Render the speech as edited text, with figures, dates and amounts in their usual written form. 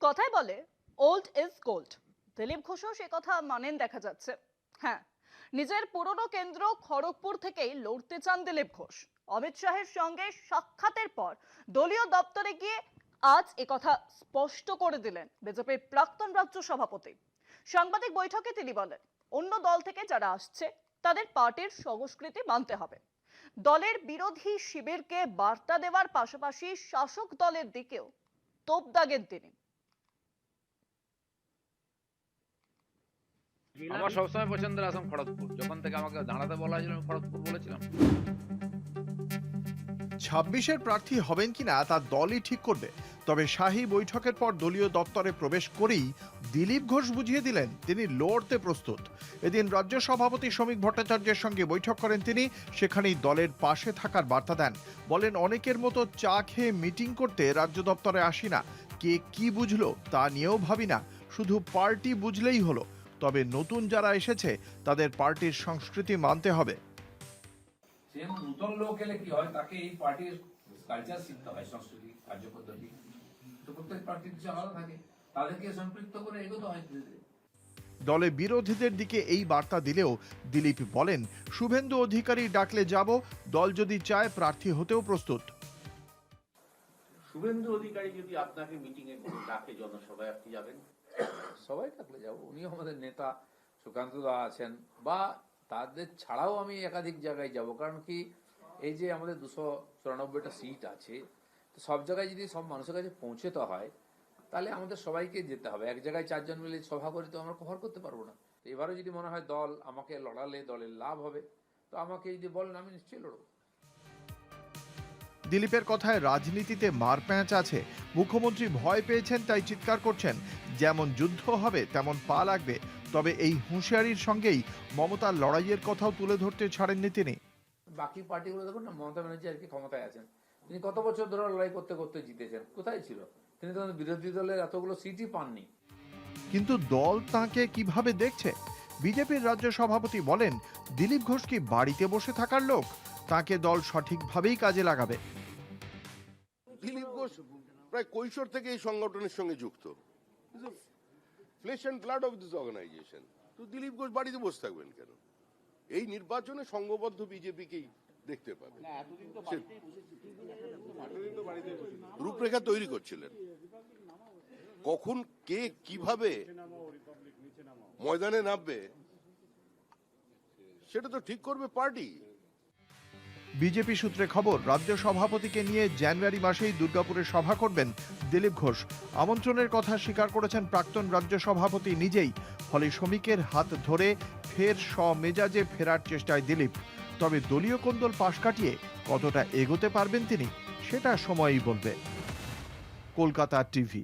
কথায় বলে old is gold. Dilip ঘোষও সে কথা মানেন দেখা যাচ্ছে। হ্যাঁ, নিজের পুরনো কেন্দ্র খড়গপুর থেকেই লড়তে চান দিলীপ ঘোষ। অমিত শাহের সঙ্গে সাক্ষাতের পর দলীয় দপ্তরে গিয়ে আজ একথা স্পষ্ট করে দিলেন বিজেপির প্রাক্তন রাজ্য সভাপতি। সাংবাদিক বৈঠকে তিনি বলেন, অন্য দল থেকে যারা আসছে তাদের পার্টির সংস্কৃতি মানতে হবে। দলের বিরোধী শিবিরকে বার্তা দেওয়ার পাশাপাশি শাসক দলের দিকেও তোপ দাগেন তিনি। আমার সবসময় পছন্দের আসাম খড়গপুর। যখন থেকে আমাকে দাঁড়াতে বলা হয়েছিল আমি খড়গপুর বলেছিলাম। 26-এর প্রার্থী হবেন কিনা তা দলই ঠিক করবে। তবে শাহী বৈঠকের পর দলীয় দপ্তরে প্রবেশ করেই দিলীপ ঘোষ বুঝিয়ে দিলেন তিনি লড়তে প্রস্তুত। এদিন রাজ্য সভাপতি শ্রমিক ভট্টাচার্যের সঙ্গে বৈঠক করেন তিনি। সেখানেই দলের পাশে থাকার বার্তা দেন। বলেন, অনেকের মতো চা খেয়ে মিটিং করতে রাজ্য দপ্তরে আসি না। কে কি বুঝলো তা নিয়েও ভাবি না, শুধু পার্টি বুঝলেই হলো। তবে নতুন যারা এসেছে তাদের পার্টির সংস্কৃতি মানতে হবে। নতুন লোক এলে কি হয়, তাকে এই পার্টির কালচার শিখতে হয়, সংস্কৃতি, কার্যপদ্ধতি। তো প্রত্যেক পার্টির কিছু আলাদা থাকে, তাদেরকে সম্পৃক্ত করে এগোতে হয়। দলে বিরোধীদের দিকে এই বার্তা দিলেও দিলীপ বলেন, শুভেন্দু অধিকারী ডাকলে যাব, দল যদি চায় প্রার্থী হতেও প্রস্তুত। শুভেন্দু অধিকারী যদি আপনাকে মিটিং এ কোনো ডাকে, জনসভায় আপনি যাবেন? সবাই থাকলে যাবো। উনিও আমাদের নেতা, সুকান্ত দা আছেন, বা তাদের ছাড়াও আমি একাধিক জায়গায় যাব। কারণ কি, এই যে আমাদের 294টা সিট আছে, তো সব জায়গায় যদি সব মানুষের কাছে পৌঁছতে হয় তাহলে আমাদের সবাইকে যেতে হবে। এক জায়গায় 4 জন মিলে সভা করে তো আমরা কভার করতে পারবো না। এবারও যদি মনে হয় দল আমাকে লড়ালে দলের লাভ হবে, তো আমাকে যদি বলেন আমি নিশ্চয়ই লড়ব। দিলীপের কথায় রাজনীতিতে মারপ্যাঁচ আছে। মুখ্যমন্ত্রী ভয় পেয়েছেন তাই চিৎকার করছেন। যেমন যুদ্ধ হবে তেমন পা লাগবে। তবে এই হুঁশিয়ারির সঙ্গেই মমতার লড়াইয়ের কথাও তুলে ধরতে ছাড়েননি তিনি। বাকি পার্টিগুলো দেখুন না, মমতা ব্যানার্জি আর কি ক্ষমতায় আছেন, তিনি কত বছর ধরে লড়াই করতে করতে জিতেছেন, কোথায় ছিল তিনি? তো বিরোধী দলের এতগুলো সিটই পাননি। কিন্তু দল তাঁকে কিভাবে দেখছে? বিজেপির রাজ্য সভাপতি বলেন, দিলীপ ঘোষ কি বাড়িতে বসে থাকার লোক? তাকে দল সঠিকভাবেই কাজে লাগাবে। দিলীপ ঘোষ প্রায় কৈশোর থেকে এই সংগঠনের সঙ্গে যুক্ত, flesh and blood of this organisation. তো দিলীপ ঘোষ বাড়িতে বসে থাকবেন কেন? এই নির্বাচনে সংঘবদ্ধ বিজেপিকেই দেখতে পাবেন। রূপরেখা তৈরি করছিলেন, কখন কে কিভাবে ময়দানে নামবে সেটা তো ঠিক করবে পার্টি। বিজেপি সূত্রে খবর, রাজ্য সভাপতিকে নিয়ে জানুয়ারি মাসেই দুর্গাপুরে সভা করবেন দিলীপ ঘোষ। আমন্ত্রণের কথা স্বীকার করেছেন প্রাক্তন রাজ্য সভাপতি নিজেই। ফলে শ্রমিকের হাত ধরে ফের স্বমেজাজে ফেরার চেষ্টায় দিলীপ। তবে দলীয় কোন্দল পাশ কাটিয়ে কতটা এগোতে পারবেন তিনি, সেটা সময়ই বলবে। কলকাতা টিভি।